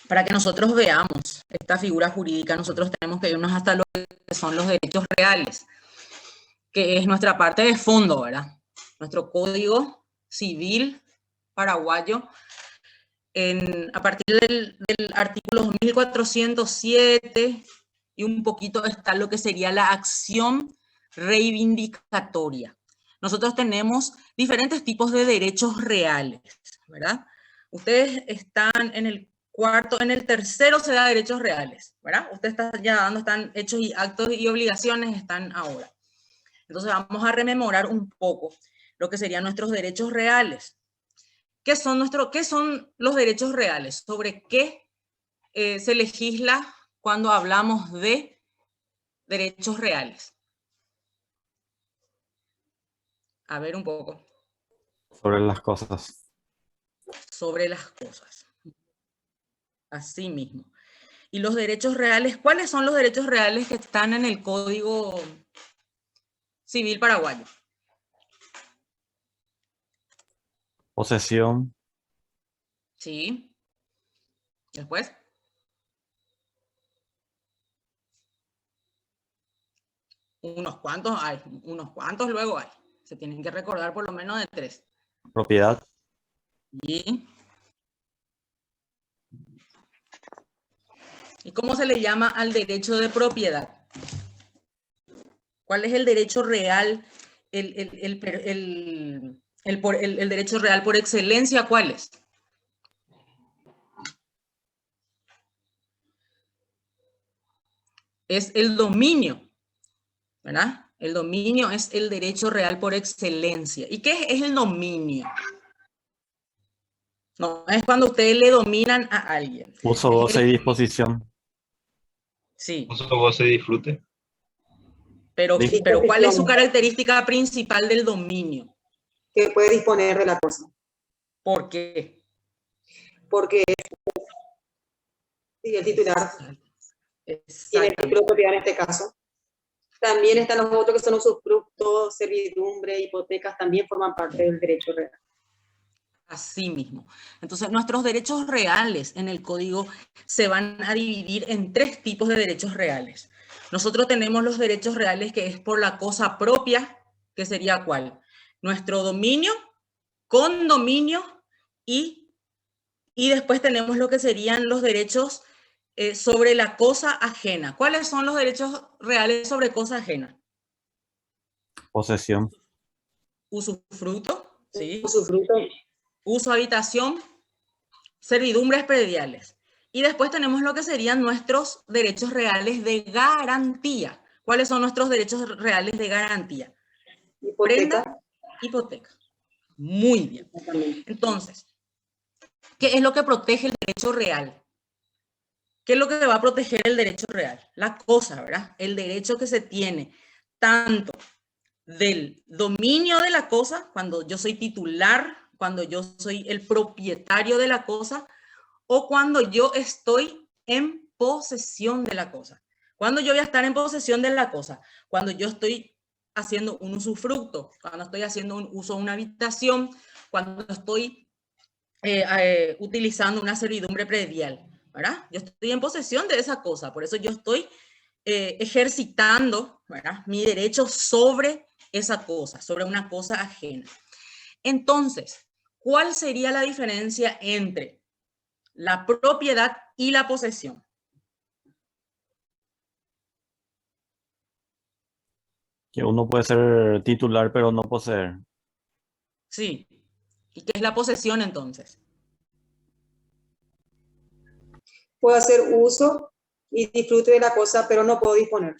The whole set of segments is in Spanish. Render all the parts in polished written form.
Para que nosotros veamos esta figura jurídica, nosotros tenemos que irnos hasta lo que son los derechos reales, que es nuestra parte de fondo, ¿verdad? Nuestro Código Civil paraguayo, a partir del artículo 1407 y un poquito está lo que sería la acción reivindicatoria. Nosotros tenemos diferentes tipos de derechos reales, ¿verdad? Ustedes están en el cuarto, en el tercero se da derechos reales, ¿verdad? Ustedes están ya dando, están hechos y actos y obligaciones, están ahora. Entonces vamos a rememorar un poco lo que serían nuestros derechos reales. ¿Qué son los derechos reales? ¿Sobre qué se legisla cuando hablamos de derechos reales? A ver un poco. Sobre las cosas. Sobre las cosas. Así mismo. Y los derechos reales, ¿cuáles son los derechos reales que están en el Código Civil paraguayo? Posesión. Sí. Después. Unos cuantos hay, unos cuantos luego hay. Se tienen que recordar por lo menos de 3. Propiedad. ¿Y cómo se le llama al derecho de propiedad? ¿Cuál es el derecho real, el derecho real por excelencia? ¿Cuál es? Es el dominio, ¿verdad? El dominio es el derecho real por excelencia. ¿Y qué es el dominio? No es cuando ustedes le dominan a alguien. Uso, goce y disposición. Sí. Uso, goce y disfrute. Pero ¿cuál es su característica principal del dominio? Que puede disponer de la cosa. ¿Por qué? Porque sí, el titular tiene el título de propiedad en este caso. También están los otros que son usufructos, servidumbre, hipotecas, también forman parte del derecho real. Así mismo. Entonces, nuestros derechos reales en el código se van a dividir en 3 tipos de derechos reales. Nosotros tenemos los derechos reales que es por la cosa propia, que sería ¿cuál? Nuestro dominio, condominio y después tenemos lo que serían los derechos sobre la cosa ajena. ¿Cuáles son los derechos reales sobre cosa ajena? Posesión. Usufructo, ¿sí? Usufructo. Uso, habitación, servidumbres prediales. Y después tenemos lo que serían nuestros derechos reales de garantía. ¿Cuáles son nuestros derechos reales de garantía? Hipoteca. Prenda, hipoteca. Muy bien. Entonces, ¿qué es lo que protege el derecho real? ¿Qué es lo que va a proteger el derecho real? La cosa, ¿verdad? El derecho que se tiene tanto del dominio de la cosa, cuando yo soy titular, cuando yo soy el propietario de la cosa, o cuando yo estoy en posesión de la cosa. ¿Cuándo yo voy a estar en posesión de la cosa? Cuando yo estoy haciendo un usufructo, cuando estoy haciendo un uso de una habitación, cuando estoy utilizando una servidumbre predial, ¿verdad? Yo estoy en posesión de esa cosa, por eso yo estoy ejercitando, ¿verdad?, mi derecho sobre esa cosa, sobre una cosa ajena. Entonces, ¿cuál sería la diferencia entre la propiedad y la posesión? Que uno puede ser titular pero no poseer. Sí. ¿Y qué es la posesión entonces? Puedo hacer uso y disfrute de la cosa, pero no puedo disponer.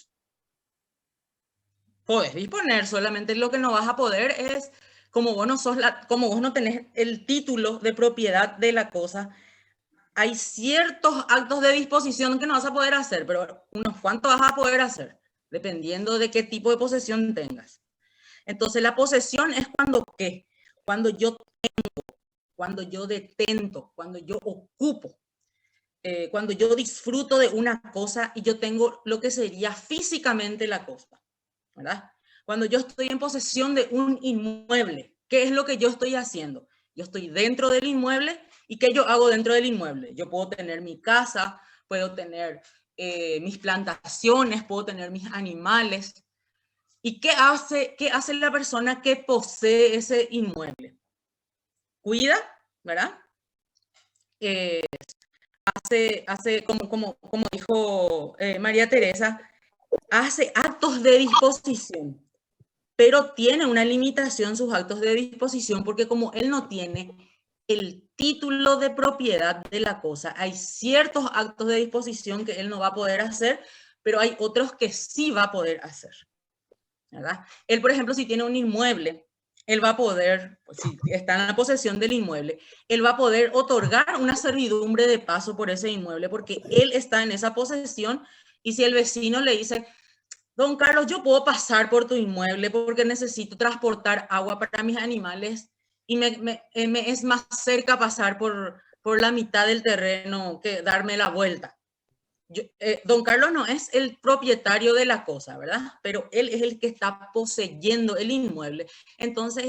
Puedes disponer, solamente lo que no vas a poder es, como vos no tenés el título de propiedad de la cosa, hay ciertos actos de disposición que no vas a poder hacer, pero unos cuantos vas a poder hacer, dependiendo de qué tipo de posesión tengas. Entonces, la posesión es cuando ¿qué? Cuando yo tengo, cuando yo detento, cuando yo ocupo, cuando yo disfruto de una cosa y yo tengo lo que sería físicamente la cosa, ¿verdad? Cuando yo estoy en posesión de un inmueble, ¿qué es lo que yo estoy haciendo? Yo estoy dentro del inmueble ¿Y qué yo hago dentro del inmueble? Yo puedo tener mi casa, puedo tener mis plantaciones, puedo tener mis animales. ¿Y qué hace la persona que posee ese inmueble? Cuida, ¿verdad? Hace como dijo María Teresa, hace actos de disposición, pero tiene una limitación sus actos de disposición porque como él no tiene el título de propiedad de la cosa, hay ciertos actos de disposición que él no va a poder hacer, pero hay otros que sí va a poder hacer, ¿verdad? Él, por ejemplo, si tiene un inmueble, él va a poder, si está en la posesión del inmueble, él va a poder otorgar una servidumbre de paso por ese inmueble porque él está en esa posesión y si el vecino le dice, don Carlos, yo puedo pasar por tu inmueble porque necesito transportar agua para mis animales y me es más cerca pasar por la mitad del terreno que darme la vuelta. Don Carlos no es el propietario de la cosa, ¿verdad? Pero él es el que está poseyendo el inmueble. Entonces,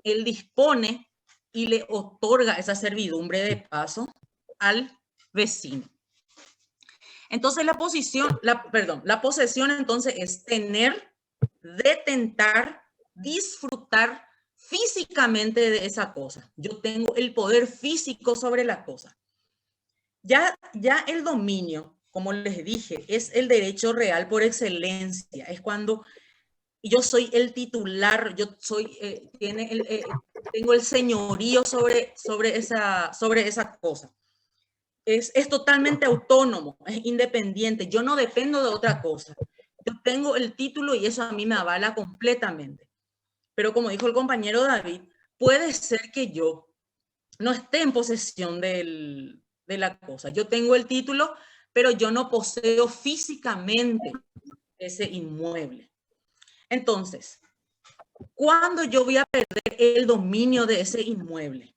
él dispone y le otorga esa servidumbre de paso al vecino. Entonces, la posesión entonces es tener, detentar, disfrutar físicamente de esa cosa. Yo tengo el poder físico sobre la cosa. Ya el dominio, como les dije, es el derecho real por excelencia. Es cuando yo soy el titular, yo soy, tengo el señorío sobre esa cosa. Es totalmente autónomo, es independiente. Yo no dependo de otra cosa. Yo tengo el título y eso a mí me avala completamente. Pero como dijo el compañero David, puede ser que yo no esté en posesión de la cosa. Yo tengo el título, pero yo no poseo físicamente ese inmueble. Entonces, ¿cuándo yo voy a perder el dominio de ese inmueble?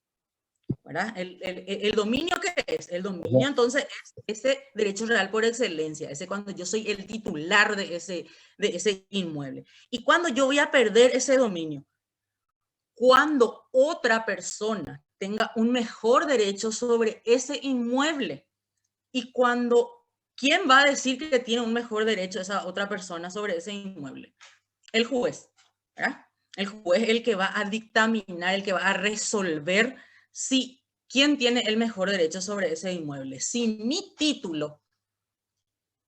¿Verdad? El dominio, ¿qué es? El dominio, entonces, es ese derecho real por excelencia, ese cuando yo soy el titular de ese inmueble. ¿Y cuándo yo voy a perder ese dominio? Cuando otra persona tenga un mejor derecho sobre ese inmueble. Y cuando, ¿quién va a decir que tiene un mejor derecho esa otra persona sobre ese inmueble? El juez, ¿verdad? El juez es el que va a dictaminar, el que va a resolver si quién tiene el mejor derecho sobre ese inmueble. Si mi título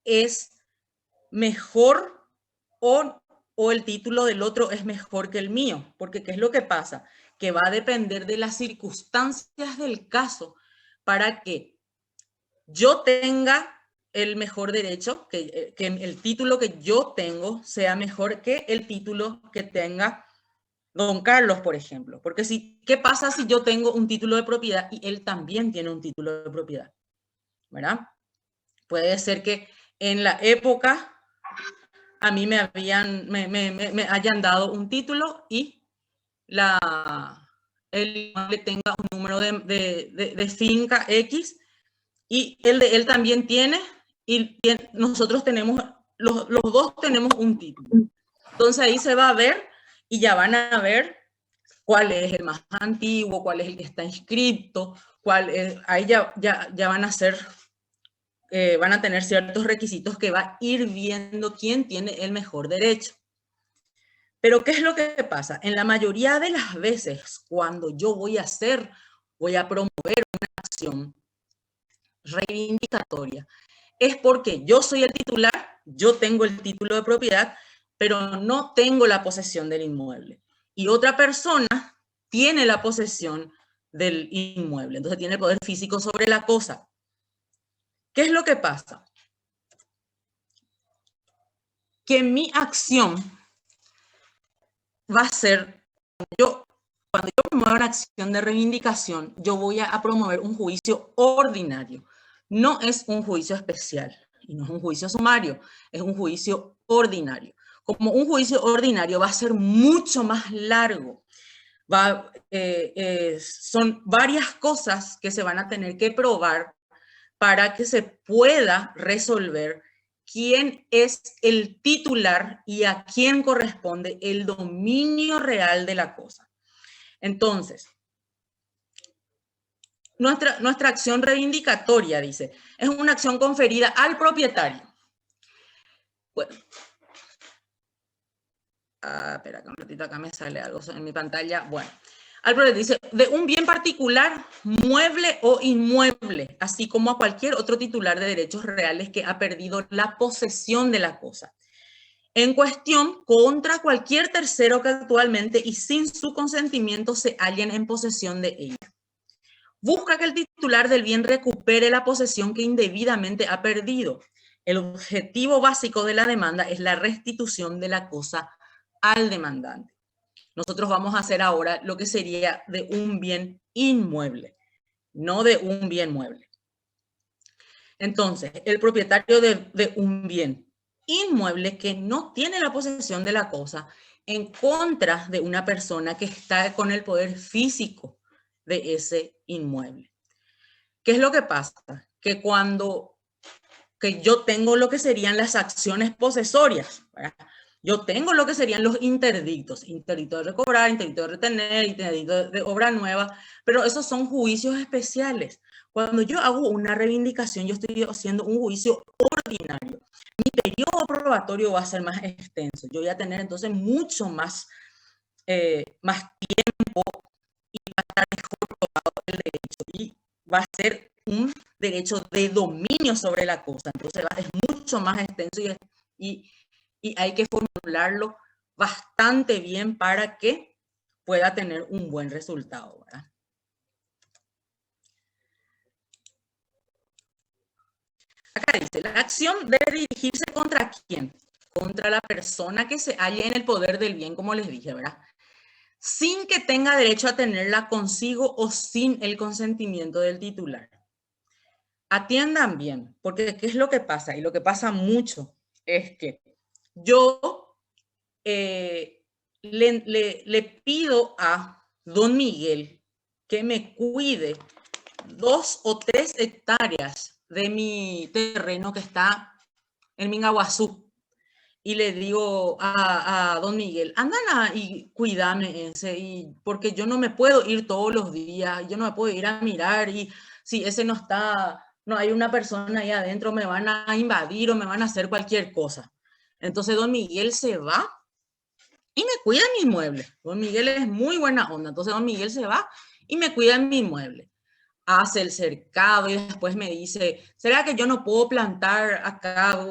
es mejor o el título del otro es mejor que el mío, porque ¿qué es lo que pasa? Que va a depender de las circunstancias del caso para que yo tenga el mejor derecho, que el título que yo tengo sea mejor que el título que tenga don Carlos, por ejemplo. Porque ¿qué pasa si yo tengo un título de propiedad y él también tiene un título de propiedad? ¿Verdad? Puede ser que en la época a mí me hayan dado un título y el inmueble tenga un número de finca X y el de él también tiene y nosotros tenemos, los dos tenemos un título. Entonces ahí se va a ver y ya van a ver cuál es el más antiguo, cuál es el que está inscrito, ahí ya van a ser, van a tener ciertos requisitos que va a ir viendo quién tiene el mejor derecho. Pero ¿qué es lo que pasa? En la mayoría de las veces, cuando yo voy a promover una acción reivindicatoria, es porque yo soy el titular, yo tengo el título de propiedad, pero no tengo la posesión del inmueble. Y otra persona tiene la posesión del inmueble, entonces tiene el poder físico sobre la cosa. ¿Qué es lo que pasa? Que mi acción va a ser, cuando yo promueva una acción de reivindicación, yo voy a promover un juicio ordinario. No es un juicio especial y no es un juicio sumario, es un juicio ordinario. Como un juicio ordinario va a ser mucho más largo. Son varias cosas que se van a tener que probar para que se pueda resolver quién es el titular y a quién corresponde el dominio real de la cosa. Entonces, nuestra acción reivindicatoria, dice, es una acción conferida al propietario. Bueno. Espera, un ratito, acá me sale algo en mi pantalla. Bueno, al propietario dice, de un bien particular, mueble o inmueble, así como a cualquier otro titular de derechos reales que ha perdido la posesión de la cosa en cuestión contra cualquier tercero que actualmente y sin su consentimiento se hallen en posesión de ella. Busca que el titular del bien recupere la posesión que indebidamente ha perdido. El objetivo básico de la demanda es la restitución de la cosa al demandante. Nosotros vamos a hacer ahora lo que sería de un bien inmueble, no de un bien mueble. Entonces, el propietario de un bien inmueble que no tiene la posesión de la cosa en contra de una persona que está con el poder físico de ese inmueble. ¿Qué es lo que pasa? Que cuando yo tengo lo que serían las acciones posesorias, ¿verdad? Yo tengo lo que serían los interdictos, interdicto de recobrar, interdicto de retener, interdicto de obra nueva, pero esos son juicios especiales. Cuando yo hago una reivindicación, yo estoy haciendo un juicio ordinario. Mi periodo probatorio va a ser más extenso. Yo voy a tener entonces mucho más tiempo y va a estar mejor probado el derecho. Y va a ser un derecho de dominio sobre la cosa. Entonces es mucho más extenso y hay que formularlo bastante bien para que pueda tener un buen resultado, ¿verdad? Acá dice, la acción debe dirigirse ¿contra quién? Contra la persona que se halle en el poder del bien, como les dije, ¿verdad? Sin que tenga derecho a tenerla consigo o sin el consentimiento del titular. Atiendan bien, porque ¿qué es lo que pasa? Y lo que pasa mucho es que yo le pido a don Miguel que me cuide 2 o 3 hectáreas de mi terreno que está en Mingaguazú. Y le digo a don Miguel, andan y cuídame ese, porque yo no me puedo ir todos los días, yo no me puedo ir a mirar, y si ese no está, no hay una persona ahí adentro, me van a invadir o me van a hacer cualquier cosa. Entonces don Miguel se va y me cuida mi inmueble. Don Miguel es muy buena onda, entonces don Miguel se va y me cuida mi inmueble. Hace el cercado y después me dice, ¿será que yo no puedo plantar acá?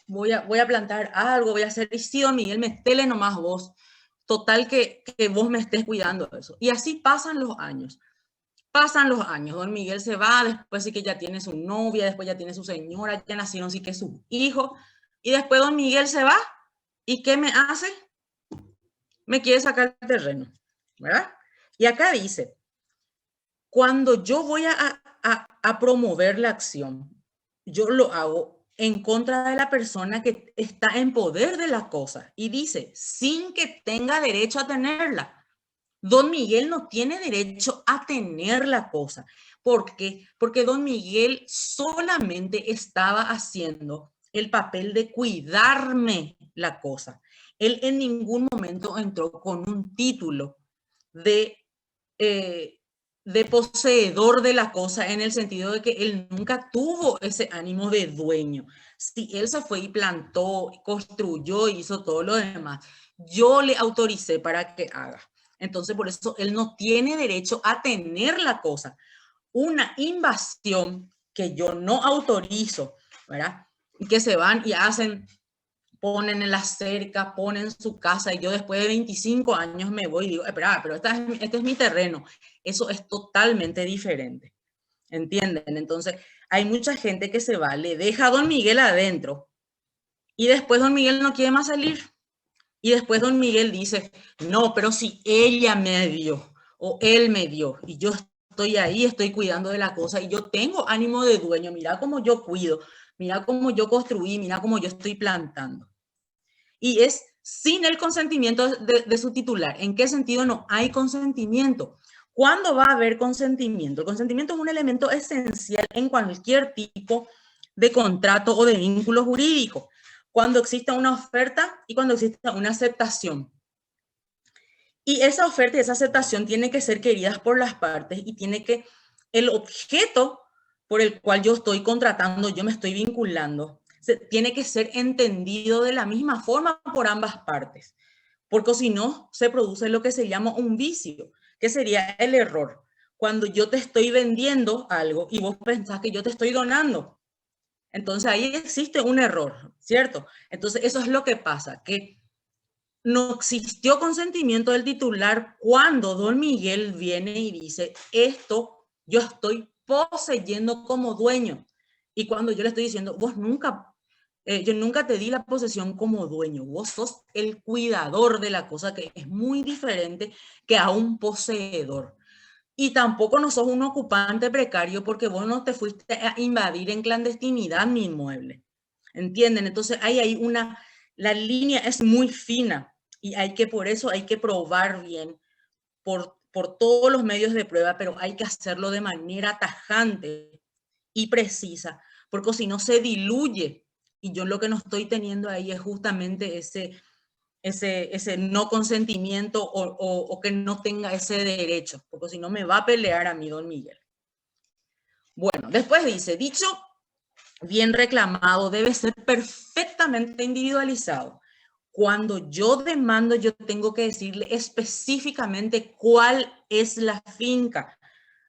Voy a plantar algo, voy a hacer, y sí, don Miguel, metele nomás vos. Total que vos me estés cuidando de eso. Y así pasan los años. Pasan los años. Don Miguel se va, después sí que ya tiene su novia, después ya tiene su señora, ya nacieron sí que sus hijos. Y después don Miguel se va. ¿Y qué me hace? Me quiere sacar el terreno, ¿verdad? Y acá dice, cuando yo voy a promover la acción, yo lo hago en contra de la persona que está en poder de la cosa y dice, sin que tenga derecho a tenerla. Don Miguel no tiene derecho a tener la cosa. ¿Por qué? Porque don Miguel solamente estaba haciendo el papel de cuidarme la cosa. Él en ningún momento entró con un título de poseedor de la cosa, en el sentido de que él nunca tuvo ese ánimo de dueño. Si él se fue y plantó, construyó y hizo todo lo demás, yo le autoricé para que haga. Entonces, por eso él no tiene derecho a tener la cosa. Una invasión que yo no autorizo, ¿verdad? Y que se van y hacen, ponen en la cerca, ponen su casa, y yo después de 25 años me voy y digo, espera, pero este es mi terreno. Eso es totalmente diferente. ¿Entienden? Entonces, hay mucha gente que se va, le deja a don Miguel adentro y después don Miguel no quiere más salir. Y después don Miguel dice, no, pero si ella me dio o él me dio y yo estoy ahí, estoy cuidando de la cosa y yo tengo ánimo de dueño, mira cómo yo cuido, mira cómo yo construí, mira cómo yo estoy plantando. Y es sin el consentimiento de su titular. ¿En qué sentido no hay consentimiento? ¿Cuándo va a haber consentimiento? El consentimiento es un elemento esencial en cualquier tipo de contrato o de vínculo jurídico. Cuando exista una oferta y cuando exista una aceptación. Y esa oferta y esa aceptación tiene que ser queridas por las partes y tiene que el objeto por el cual yo estoy contratando, yo me estoy vinculando, tiene que ser entendido de la misma forma por ambas partes, porque si no, se produce lo que se llama un vicio, que sería el error. Cuando yo te estoy vendiendo algo y vos pensás que yo te estoy donando, entonces ahí existe un error, ¿cierto? Entonces eso es lo que pasa, que no existió consentimiento del titular cuando don Miguel viene y dice, esto yo estoy poseyendo como dueño. Y cuando yo le estoy diciendo, vos nunca, yo nunca te di la posesión como dueño, vos sos el cuidador de la cosa, que es muy diferente que a un poseedor. Y tampoco no sos un ocupante precario porque vos no te fuiste a invadir en clandestinidad mi inmueble. ¿Entienden? Entonces hay una, la línea es muy fina y por eso hay que probar bien por todos los medios de prueba, pero hay que hacerlo de manera tajante y precisa, porque si no se diluye. Y yo lo que no estoy teniendo ahí es justamente ese no consentimiento o que no tenga ese derecho, porque si no me va a pelear a mí don Miguel. Bueno, después dice, dicho bien reclamado debe ser perfectamente individualizado. Cuando yo demando, yo tengo que decirle específicamente cuál es la finca.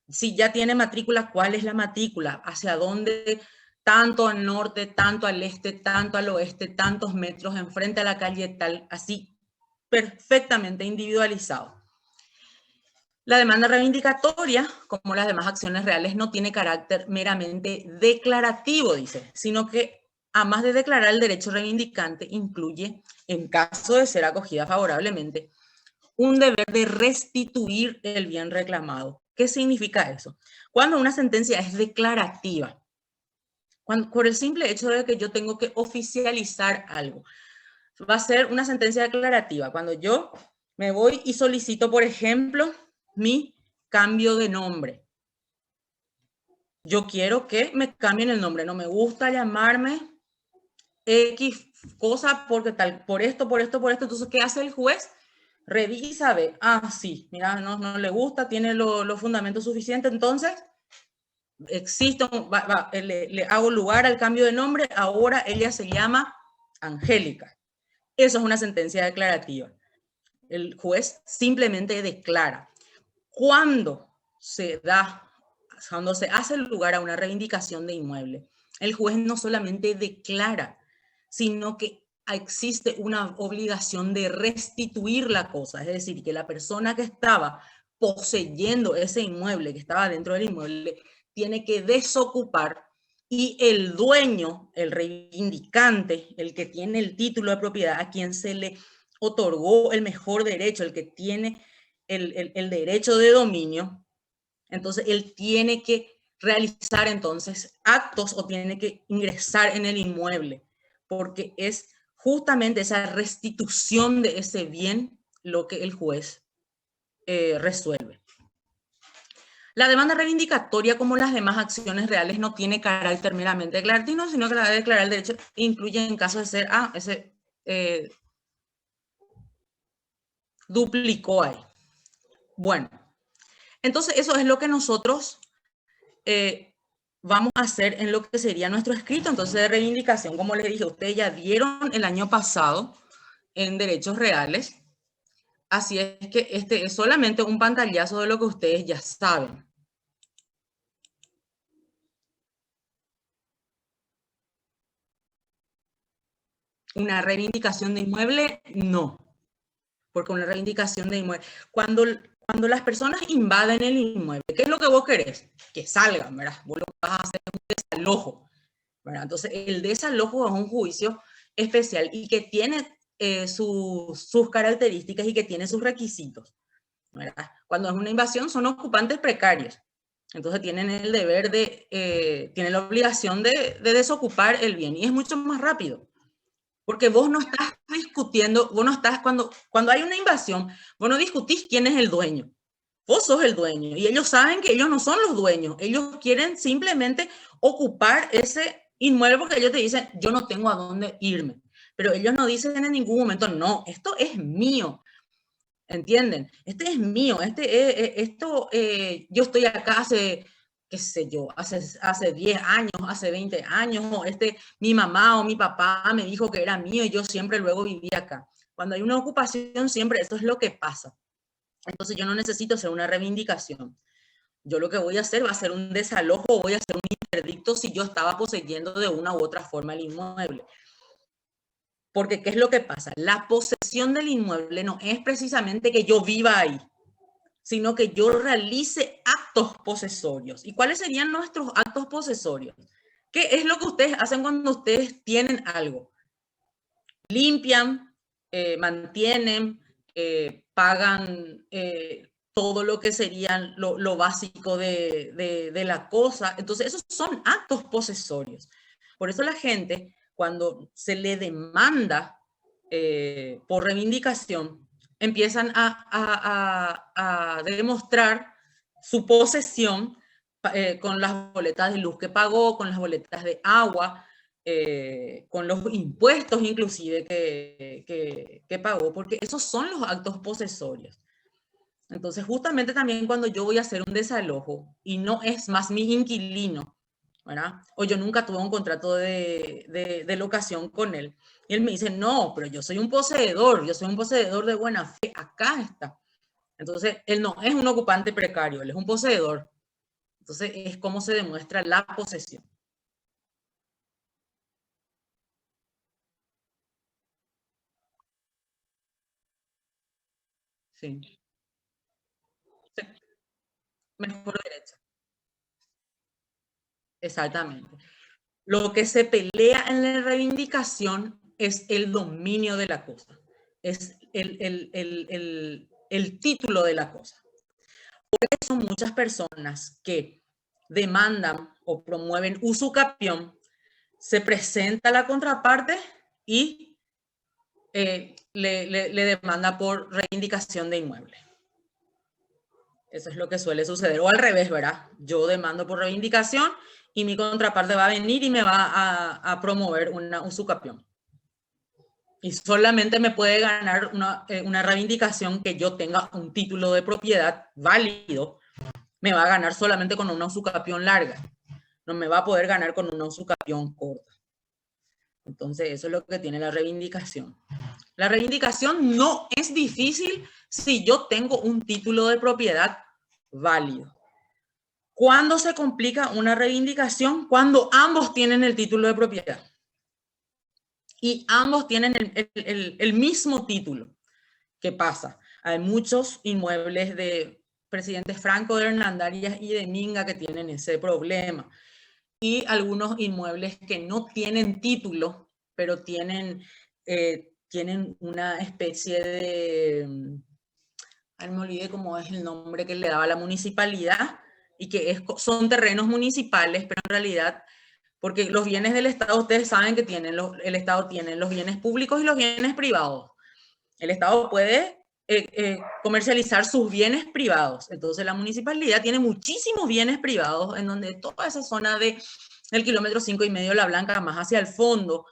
Si ya tiene matrícula, cuál es la matrícula, hacia dónde, tanto al norte, tanto al este, tanto al oeste, tantos metros enfrente a la calle tal, así perfectamente individualizado. La demanda reivindicatoria, como las demás acciones reales, no tiene carácter meramente declarativo, dice, sino que, además de declarar el derecho reivindicante, incluye, en caso de ser acogida favorablemente, un deber de restituir el bien reclamado. ¿Qué significa eso? Cuando una sentencia es declarativa, por el simple hecho de que yo tengo que oficializar algo, va a ser una sentencia declarativa. Cuando yo me voy y solicito, por ejemplo, mi cambio de nombre. Yo quiero que me cambien el nombre. No me gusta llamarme X cosa porque tal, por esto. Entonces, ¿qué hace el juez? Revisa, ve, sí, mira, no le gusta, tiene los fundamentos suficientes, entonces existe, le hago lugar al cambio de nombre, ahora ella se llama Angélica. Eso es una sentencia declarativa. El juez simplemente declara. Cuando se hace lugar a una reivindicación de inmueble, el juez no solamente declara, sino que existe una obligación de restituir la cosa, es decir, que la persona que estaba poseyendo ese inmueble, que estaba dentro del inmueble, tiene que desocupar y el dueño, el reivindicante, el que tiene el título de propiedad, a quien se le otorgó el mejor derecho, el que tiene el derecho de dominio, entonces él tiene que realizar entonces actos o tiene que ingresar en el inmueble, porque es justamente esa restitución de ese bien lo que el juez resuelve. La demanda reivindicatoria, como las demás acciones reales, no tiene carácter meramente declarativo, sino que la de declarar el derecho incluye en caso de ser, duplicó ahí. Bueno, entonces eso es lo que nosotros vamos a hacer en lo que sería nuestro escrito entonces de reivindicación. Como les dije, ustedes ya vieron el año pasado en derechos reales, así es que este es solamente un pantallazo de lo que ustedes ya saben. Una reivindicación de inmueble, no. Porque una reivindicación de inmueble, cuando las personas invaden el inmueble, ¿qué es lo que vos querés? Que salgan, ¿verdad? Vos lo que vas a hacer es un desalojo, ¿verdad? Entonces, el desalojo es un juicio especial y que tiene sus características y que tiene sus requisitos, ¿verdad? Cuando es una invasión son ocupantes precarios. Entonces tienen el deber tienen la obligación de desocupar el bien y es mucho más rápido. Porque vos no estás discutiendo, vos no estás, cuando hay una invasión, vos no discutís quién es el dueño. Vos sos el dueño y ellos saben que ellos no son los dueños. Ellos quieren simplemente ocupar ese inmueble porque ellos te dicen, yo no tengo a dónde irme. Pero ellos no dicen en ningún momento, no, esto es mío. ¿Entienden? Este es mío, yo estoy acá hace qué sé yo, hace 10 años, hace 20 años, o mi mamá o mi papá me dijo que era mío y yo siempre luego viví acá. Cuando hay una ocupación, siempre eso es lo que pasa. Entonces yo no necesito hacer una reivindicación. Yo lo que voy a hacer va a ser un desalojo, voy a hacer un interdicto si yo estaba poseyendo de una u otra forma el inmueble. Porque ¿qué es lo que pasa? La posesión del inmueble no es precisamente que yo viva ahí, sino que yo realice actos posesorios. ¿Y cuáles serían nuestros actos posesorios? ¿Qué es lo que ustedes hacen cuando ustedes tienen algo? Limpian, mantienen, pagan todo lo que sería lo básico de la cosa. Entonces, esos son actos posesorios. Por eso la gente, cuando se le demanda por reivindicación, empiezan a demostrar su posesión con las boletas de luz que pagó, con las boletas de agua, con los impuestos inclusive que pagó, porque esos son los actos posesorios. Entonces, justamente también cuando yo voy a hacer un desalojo y no es más mi inquilino, ¿verdad? O yo nunca tuve un contrato de locación con él. Y él me dice, no, pero yo soy un poseedor de buena fe, acá está. Entonces, él no es un ocupante precario, él es un poseedor. Entonces, es como se demuestra la posesión. Sí. Mejor derecho. Exactamente. Lo que se pelea en la reivindicación es el dominio de la cosa, es el título de la cosa. Por eso muchas personas que demandan o promueven usucapión, se presenta la contraparte y le demanda por reivindicación de inmueble. Eso es lo que suele suceder. O al revés, ¿verdad? Yo demando por reivindicación y mi contraparte va a venir y me va a promover una usucapión. Y solamente me puede ganar una reivindicación que yo tenga un título de propiedad válido. Me va a ganar solamente con una usucapión larga. No me va a poder ganar con una usucapión corta. Entonces, eso es lo que tiene la reivindicación. La reivindicación no es difícil si yo tengo un título de propiedad válido. ¿Cuándo se complica una reivindicación? Cuando ambos tienen el título de propiedad. Y ambos tienen el mismo título. ¿Qué pasa? Hay muchos inmuebles de presidentes Franco, de Hernandarias y de Minga que tienen ese problema. Y algunos inmuebles que no tienen título, pero tienen una especie de... me olvidé cómo es el nombre que le daba la municipalidad, y que son terrenos municipales, pero en realidad, porque los bienes del Estado, ustedes saben que el Estado tiene los bienes públicos y los bienes privados. El Estado puede comercializar sus bienes privados. Entonces la municipalidad tiene muchísimos bienes privados en donde toda esa zona del kilómetro 5,5 La Blanca más hacia el fondo,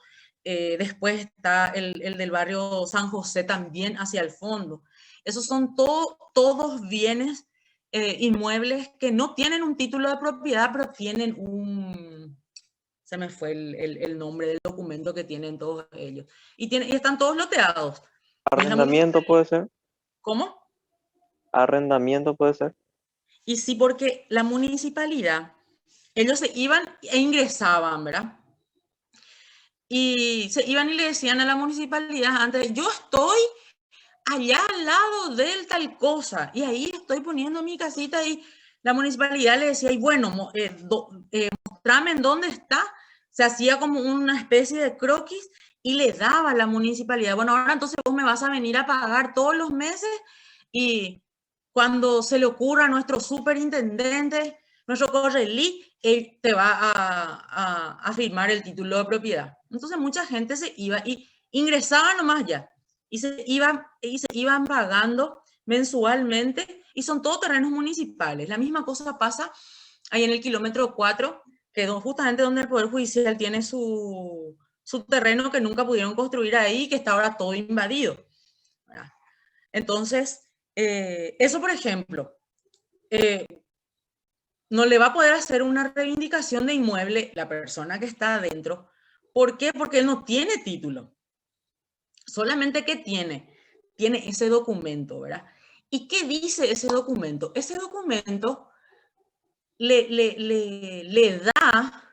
después está el del barrio San José también hacia el fondo. Esos son todos bienes inmuebles que no tienen un título de propiedad, pero tienen se me fue el nombre del documento que tienen todos ellos. Y están todos loteados. ¿Arrendamiento puede ser? ¿Cómo? ¿Arrendamiento puede ser? Y sí, porque la municipalidad, ellos se iban e ingresaban, ¿verdad? Y se iban y le decían a la municipalidad antes, yo estoy allá al lado del tal cosa, y ahí estoy poniendo mi casita, y la municipalidad le decía, y bueno, mostrame en dónde está. Se hacía como una especie de croquis y le daba a la municipalidad, bueno, ahora entonces vos me vas a venir a pagar todos los meses, y cuando se le ocurra a nuestro superintendente, nuestro correlí, él te va a firmar el título de propiedad. Entonces mucha gente se iba y ingresaba nomás ya, y se iban pagando mensualmente, y son todos terrenos municipales. La misma cosa pasa ahí en el kilómetro 4, que justamente donde el Poder Judicial tiene su terreno que nunca pudieron construir ahí, que está ahora todo invadido. Entonces, eso por ejemplo, no le va a poder hacer una reivindicación de inmueble la persona que está adentro. ¿Por qué? Porque él no tiene título. Solamente que tiene ese documento, ¿verdad? ¿Y qué dice ese documento? Ese documento le da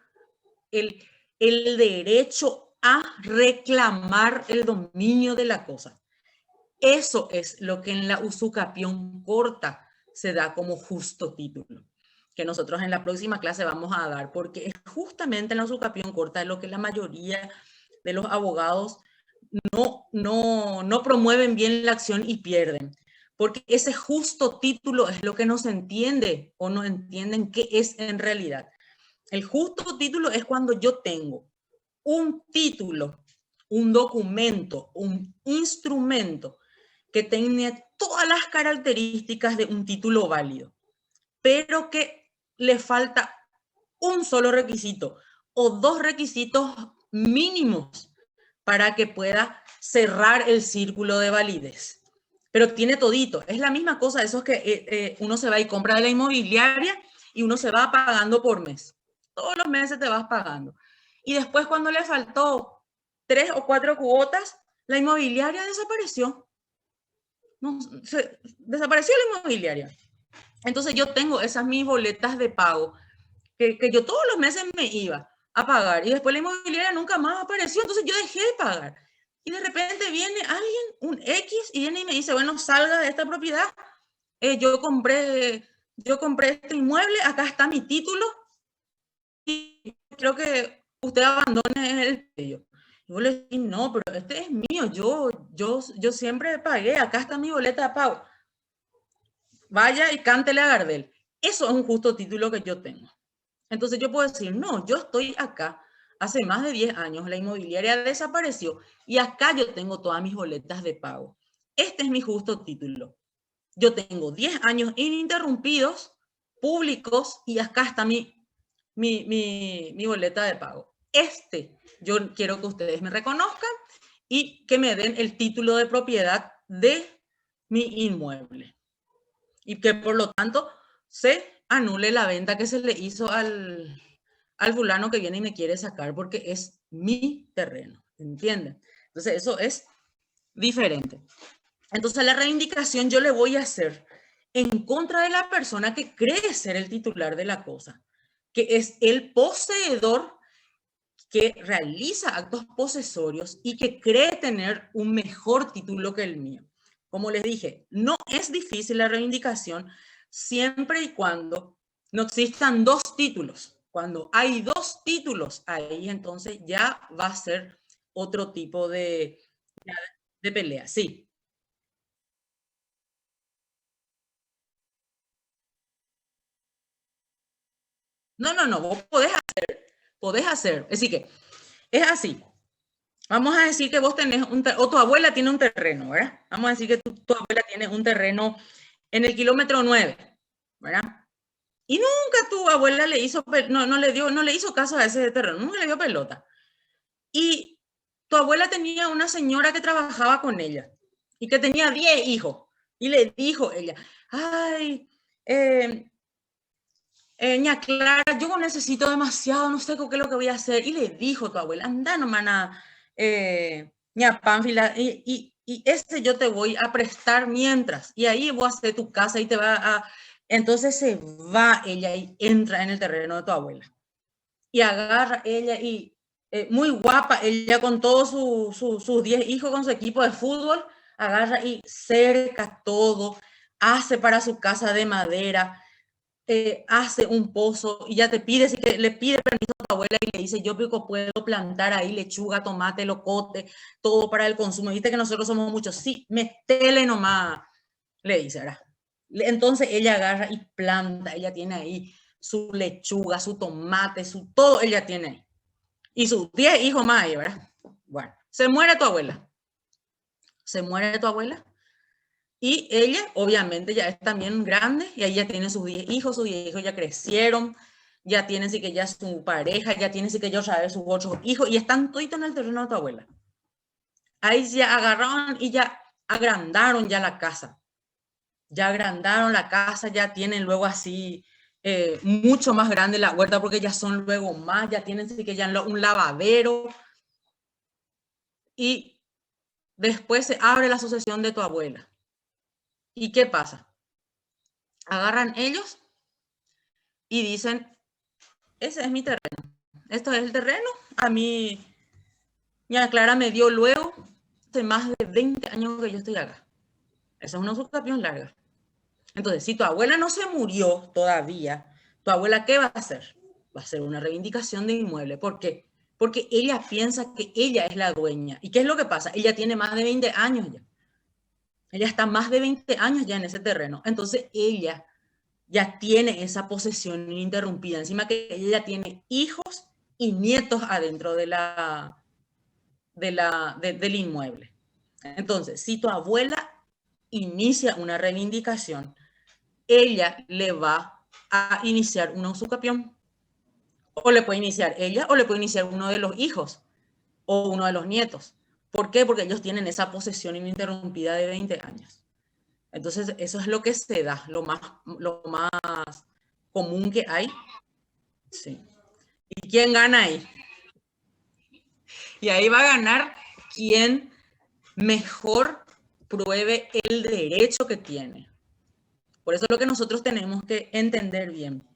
el derecho a reclamar el dominio de la cosa. Eso es lo que en la usucapión corta se da como justo título, que nosotros en la próxima clase vamos a dar, porque es justamente en la usucapión corta lo que la mayoría de los abogados no promueven bien la acción y pierden. Porque ese justo título es lo que no se entiende o no entienden qué es en realidad. El justo título es cuando yo tengo un título, un documento, un instrumento que tiene todas las características de un título válido, pero que le falta un solo requisito o dos requisitos mínimos para que pueda cerrar el círculo de validez. Pero tiene todito. Es la misma cosa, eso es que uno se va y compra de la inmobiliaria y uno se va pagando por mes. Todos los meses te vas pagando. Y después cuando le faltó 3 o 4 cuotas, la inmobiliaria desapareció. No, desapareció la inmobiliaria. Entonces yo tengo esas mis boletas de pago que yo todos los meses me iba a pagar y después la inmobiliaria nunca más apareció, entonces yo dejé de pagar. Y de repente viene alguien, un X, y viene y me dice, bueno, salga de esta propiedad, yo compré este inmueble, acá está mi título y creo que usted abandone el predio. Y yo le dije, no, pero este es mío, yo siempre pagué, acá está mi boleta de pago. Vaya y cántele a Gardel. Eso es un justo título que yo tengo. Entonces yo puedo decir, no, yo estoy acá hace más de 10 años, la inmobiliaria desapareció y acá yo tengo todas mis boletas de pago. Este es mi justo título. Yo tengo 10 años ininterrumpidos, públicos, y acá está mi boleta de pago. Yo quiero que ustedes me reconozcan y que me den el título de propiedad de mi inmueble. Y que por lo tanto se anule la venta que se le hizo al fulano que viene y me quiere sacar porque es mi terreno, ¿entienden? Entonces eso es diferente. Entonces la reivindicación yo le voy a hacer en contra de la persona que cree ser el titular de la cosa, que es el poseedor que realiza actos posesorios y que cree tener un mejor título que el mío. Como les dije, no es difícil la reivindicación siempre y cuando no existan dos títulos. Cuando hay dos títulos, ahí entonces ya va a ser otro tipo de pelea. Sí. No, vos podés hacer. Así que es así. Vamos a decir que vos tenés o tu abuela tiene un terreno, ¿verdad? Vamos a decir que tu abuela tiene un terreno en el kilómetro 9, ¿verdad? Y nunca tu abuela le hizo, no le hizo caso a ese terreno, nunca le dio pelota. Y tu abuela tenía una señora que trabajaba con ella y que tenía 10 hijos. Y le dijo ella, ay, ña Clara, yo necesito demasiado, no sé qué es lo que voy a hacer. Y le dijo tu abuela, anda nomás, ña Pánfila, y este yo te voy a prestar mientras. Y ahí voy a hacer tu casa y te va a... Entonces se va ella y entra en el terreno de tu abuela. Y agarra ella y muy guapa, ella con todos sus 10 hijos, con su equipo de fútbol, agarra y cerca todo, hace para su casa de madera, hace un pozo y ya te pide, le pide permiso a tu abuela y le dice, yo puedo plantar ahí lechuga, tomate, locote, todo para el consumo. Viste que nosotros somos muchos. Sí, metele nomás, le dice, ¿verdad? Entonces ella agarra y planta, ella tiene ahí su lechuga, su tomate, su todo, ella tiene ahí. Y sus 10 hijos más ahí, ¿verdad? Bueno, se muere tu abuela. Se muere tu abuela. Y ella, obviamente, ya es también grande y ahí ya tiene sus 10 hijos ya crecieron, ya tiene sí que ya su pareja, ya tiene sí que ya sabe sus 8 hijos y están toditos en el terreno de tu abuela. Ahí ya agarraron y ya agrandaron ya la casa. Ya agrandaron la casa, ya tienen luego así mucho más grande la huerta porque ya son luego más, ya tienen que ya un lavadero. Y después se abre la sucesión de tu abuela. ¿Y qué pasa? Agarran ellos y dicen, ese es mi terreno, esto es el terreno, a mí, doña Clara me dio luego, hace más de 20 años que yo estoy acá. Esa es una usurpación larga. Entonces, si tu abuela no se murió todavía, ¿tu abuela qué va a hacer? Va a hacer una reivindicación de inmueble. ¿Por qué? Porque ella piensa que ella es la dueña. ¿Y qué es lo que pasa? Ella tiene más de 20 años ya. Ella está más de 20 años ya en ese terreno. Entonces, ella ya tiene esa posesión ininterrumpida. Encima que ella ya tiene hijos y nietos adentro del inmueble. Entonces, si tu abuela inicia una reivindicación, ella le va a iniciar una usucapión. O le puede iniciar ella o le puede iniciar uno de los hijos o uno de los nietos. ¿Por qué? Porque ellos tienen esa posesión ininterrumpida de 20 años. Entonces, eso es lo que se da, lo más común que hay. Sí. ¿Y quién gana ahí? Y ahí va a ganar quien mejor pruebe el derecho que tiene. Por eso es lo que nosotros tenemos que entender bien.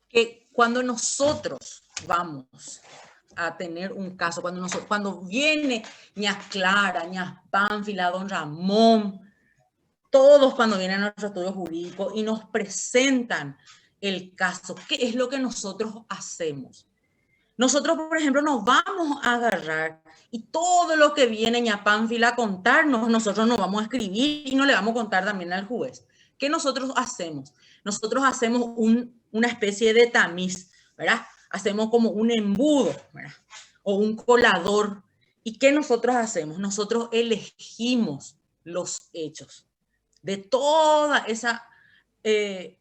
Que cuando nosotros vamos a tener un caso, cuando viene ña Clara, ña Pánfila, don Ramón, todos cuando vienen a nuestro estudio jurídico y nos presentan el caso, ¿qué es lo que nosotros hacemos? Nosotros, por ejemplo, nos vamos a agarrar y todo lo que viene ña Pánfila a contarnos, nosotros nos vamos a escribir y no le vamos a contar también al juez. ¿Qué nosotros hacemos? Nosotros hacemos una especie de tamiz, ¿verdad? Hacemos como un embudo, ¿verdad? O un colador. ¿Y qué nosotros hacemos? Nosotros elegimos los hechos de toda esa, de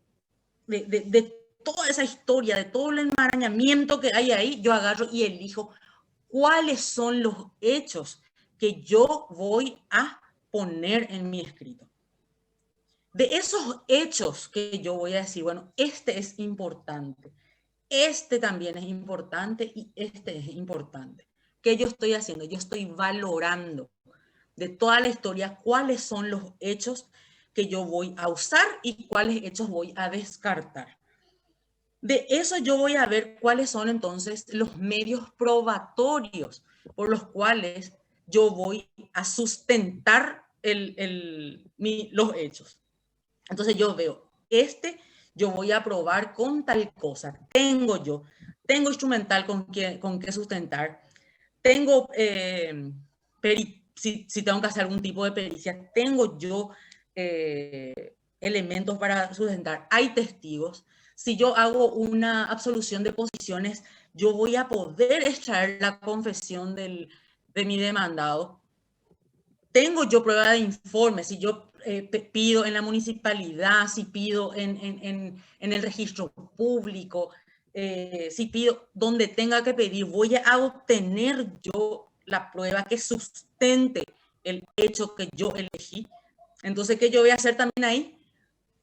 toda esa historia, de todo el enmarañamiento que hay ahí. Yo agarro y elijo cuáles son los hechos que yo voy a poner en mi escrito. De esos hechos que yo voy a decir, bueno, este es importante, este también es importante y este es importante. ¿Qué yo estoy haciendo? Yo estoy valorando de toda la historia cuáles son los hechos que yo voy a usar y cuáles hechos voy a descartar. De eso yo voy a ver cuáles son entonces los medios probatorios por los cuales yo voy a sustentar los hechos. Entonces yo veo, yo voy a probar con tal cosa. Tengo instrumental con qué sustentar. Tengo, si tengo que hacer algún tipo de pericia, tengo yo elementos para sustentar. Hay testigos. Si yo hago una absolución de posiciones, yo voy a poder extraer la confesión de mi demandado. Tengo yo prueba de informe. Si yo pido en la municipalidad, si pido en el registro público, si pido donde tenga que pedir, voy a obtener yo la prueba que sustente el hecho que yo elegí. Entonces, ¿qué yo voy a hacer también ahí?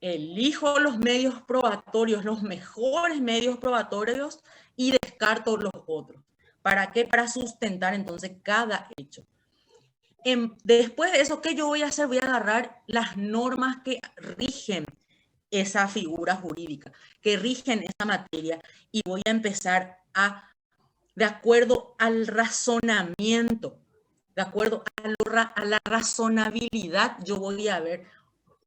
Elijo los medios probatorios, los mejores medios probatorios y descarto los otros. ¿Para qué? Para sustentar entonces cada hecho. Después de eso, ¿qué yo voy a hacer? Voy a agarrar las normas que rigen esa figura jurídica, que rigen esa materia, y voy a empezar de acuerdo al razonamiento, de acuerdo a la razonabilidad, yo voy a ver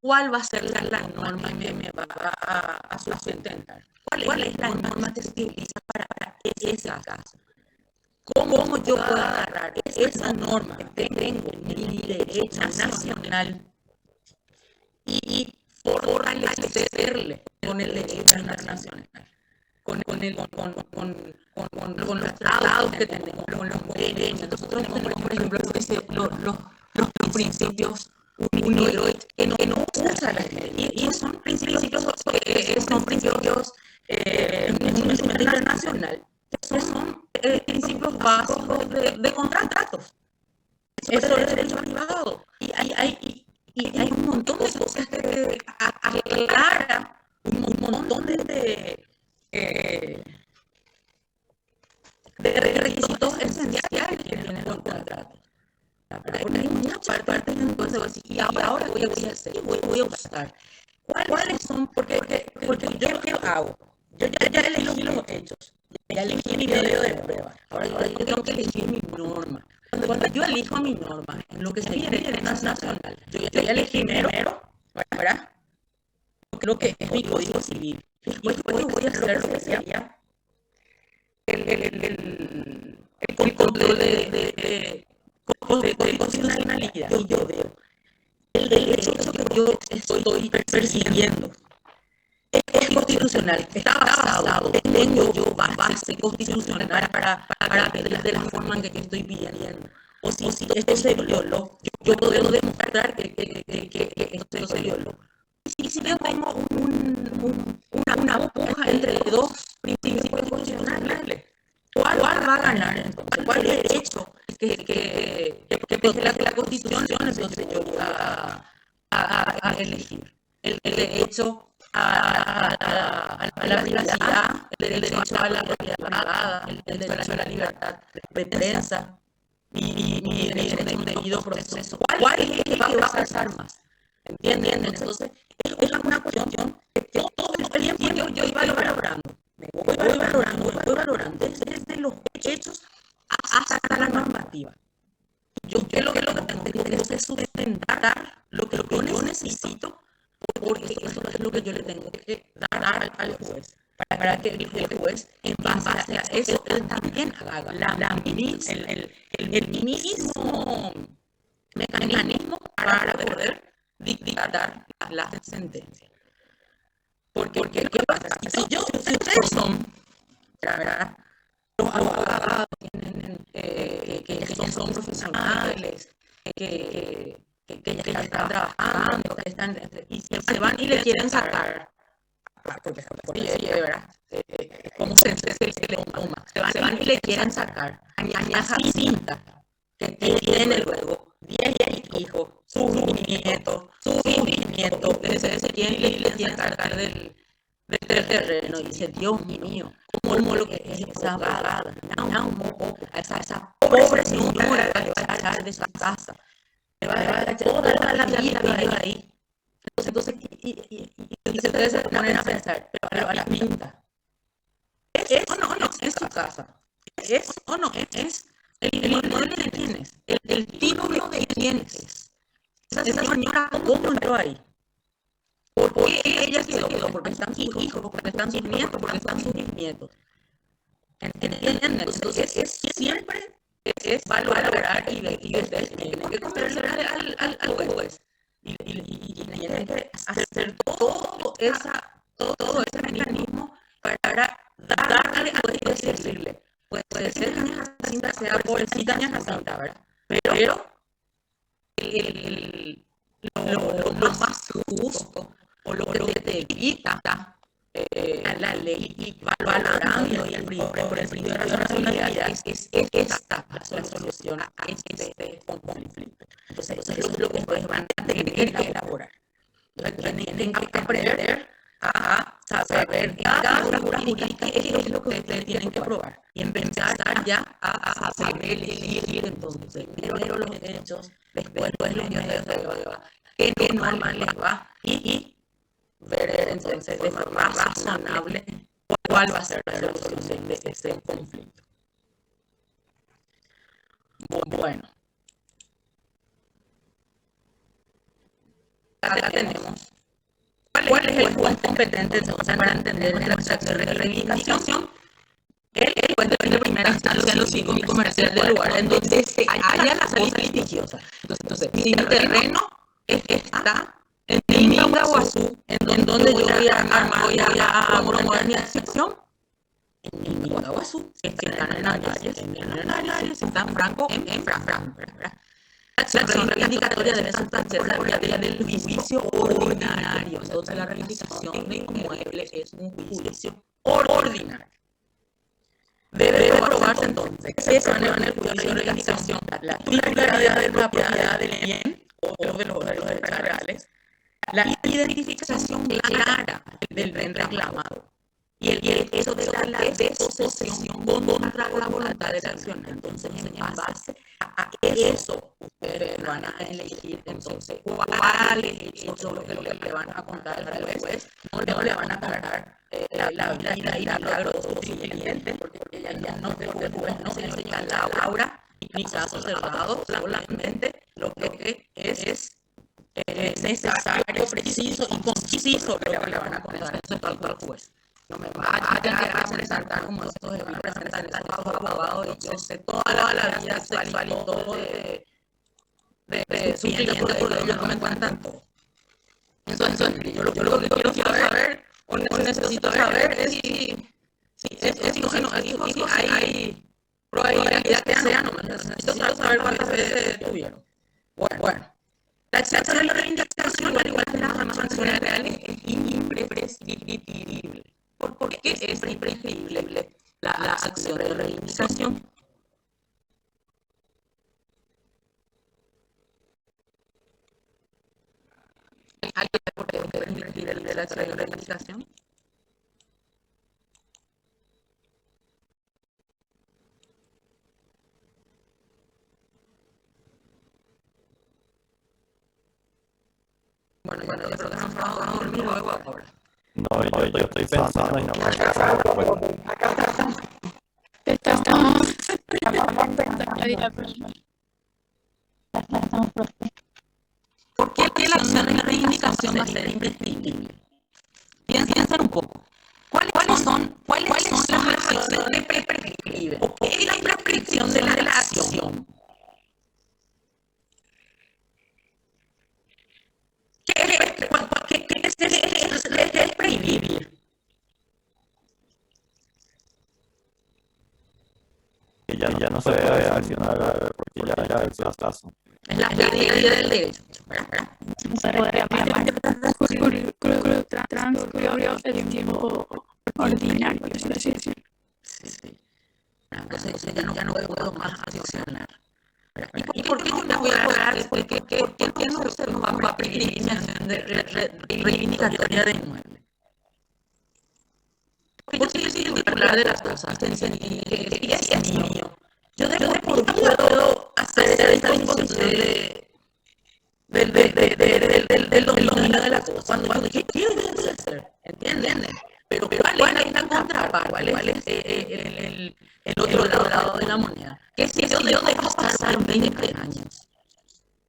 cuál va a ser la norma que me va a sustentar. ¿Cuál es la norma que se utiliza para ese caso? ¿Cómo yo puedo agarrar esa norma que tengo en mi derecho nacional y fortalecerle con el derecho internacional? Con los tratados que tenemos, con los derechos. Nosotros tenemos, por ejemplo, los principios unidos que no usan la ley. Y son principios en un instrumento internacional. Esos son principios básicos de contratos. Eso es derecho privado. Y hay un montón de cosas que aclaran un montón de requisitos esenciales que tienen el contrato. Porque hay muchas partes en donde voy a decir, y ahora voy a hacer, voy a usar. ¿Cuáles son? Porque yo ¿qué hago? Yo ya elegí los hechos, ya elegí mi medio de prueba. Ahora yo tengo que elegir mi norma. Cuando yo elijo mi norma, en lo que se viene en nacional, yo ya elegí primero, ¿verdad? Creo que es mi código civil. Después voy a hacer lo que sería el control de constitucionalidad. Y yo veo el derecho que yo estoy persiguiendo es constitucional, está basado, tengo yo base constitucional para pedir de la forma en que yo estoy pidiendo. O si esto se violó, yo puedo demostrar que esto se violó. Y si yo tengo una puja entre dos principios constitucionales, ¿cuál va a ganar entonces? ¿Cuál derecho que protege la Constitución? Entonces yo voy a elegir el derecho a la privacidad, el derecho a la propiedad privada, el derecho a la libertad de prensa y mi derecho de un debido proceso. ¿Cuál es el que va a pesar más? ¿Entienden? Entonces, es una cuestión que todo el tiempo yo iba valorando. Me voy valorando desde los hechos hasta la normativa. Yo lo que tengo que es sustentar lo que yo necesito, porque eso es lo que yo le tengo que dar al juez, para que el juez, en base a eso, él también haga el mismo mecanismo para poder dictar la sentencia. Porque ¿qué pasa? Si ustedes son, ¿verdad?, los abogados que ya son profesionales, que ya están trabajando, y se van y le quieren sacar, porque ¿verdad? ¿Cómo se le toma? Se van y le quieren sacar a Jacinta, que tiene luego 10 hijos, sus nietos, se quieren y le quieren sacar del terreno, y dice, Dios mío, ¿cómo lo que es esa abogada? Esa pobre señora que va a echar de su casa, le va a echar toda la vida ahí. Entonces, y ustedes se ponen a pensar, pero a la pinta, ¿es o no es su casa? ¿Es o no es el inmueble que tienes? El título de quién es. Esa señora, ¿cómo entró ahí? ¿Por qué ella se quedó? Porque están sus hijos, porque están sus nietos, porque están sus bisnietos. ¿Entienden? Entonces, siempre es valorar y ustedes tienen que convencer al juez. Y tienen que hacer todo ese mecanismo para darle al juez y decirle, puede ser que Doña Jacinta sea pobrecita Doña Jacinta, ¿verdad? Pero lo más justo, o lo que te evita a la ley, y valorando y por el principio de racionalidad, es esta la solución a este conflicto. Entonces, eso es lo que ustedes van a tener que elaborar. Tienen que aprender a saber en cada figura jurídica qué es lo que ustedes tienen que probar, y empezar ya a saber elegir entonces primero los hechos, después los medios de prueba, qué norma les va, y ver entonces de forma razonable cuál va a ser la solución de ese conflicto. Bueno, acá tenemos cuál es el juez competente entonces para entender una transacción de reivindicación. El juez de primera instancia en lo civil y comercial del lugar en donde se halla la cosa litigiosa. Entonces, si mi terreno está en Mingaguazú, en donde yo voy a promover mi acción, en Mingaguazú, si están en Arias, si están Franco, en Franco, ¿verdad? La acción reivindicatoria debe sustanciarse por la vía del juicio ordinario. Entonces, la reivindicación de inmueble es un juicio ordinario. Debe probarse entonces que se va en el juicio de reivindicación la titularidad de propiedad del bien o de los derechos reales, la identificación clara del bien reclamado y el hecho de la desposesión contra la voluntad del accionante. Entonces, en base a eso, ustedes van a elegir entonces cuáles hechos son los que le van a contar al juez, no le van a aclarar la vida y milagro de su cliente, porque ella ya no te puede, no señorita Laura, ni caso cerrado, solamente lo que es necesario, preciso y conciso lo que le van a contar eso es al juez. No me vayan a presentar como estos de presentar a los abogados y yo sé toda la vida sexual y todo de su cliente porque ellos no me cuentan todo. Entonces, yo lo que quiero saber o necesito saber es si hay probabilidad que sea, no necesito saber cuántas veces tuvieron. Bueno. La excepción de la reivindicación, al igual que las demás acciones reales, es imprescriptible. ¿Por qué es imprescriptible la acción de reivindicación? ¿Hay por qué es imprescriptible la acción de reivindicación? Bueno, yo creo que nos vamos a dormir luego ahora. No, yo estoy pensando y no me ¿Por qué la acción de reivindicación va a ser imprescriptible? Piensen un poco. ¿Cuáles son las acciones que prescriben? ¿O qué es la prescripción de la acción? ¿Qué es prescribir? ya no se debe accionar porque ya es el caso. Es la pérdida del derecho. Se podría transcurrió el tiempo ordinario, por así decirlo. Sí. Entonces ya no puedo más accionar. ¿Y por qué yo me voy a aclarar? Porque no se nos va a pedir iniciación de reivindicatoria de inmueble. Porque yo soy el titular de las cosas, que es mío. Yo de por vida puedo hacer esta disposición del dominio de las cosas. Cuando yo quiero hacer, ¿entienden? Pero ¿cuál es la contraparte? ¿Cuál es el otro lado de la moneda? Que si yo dejo pasar 20 años,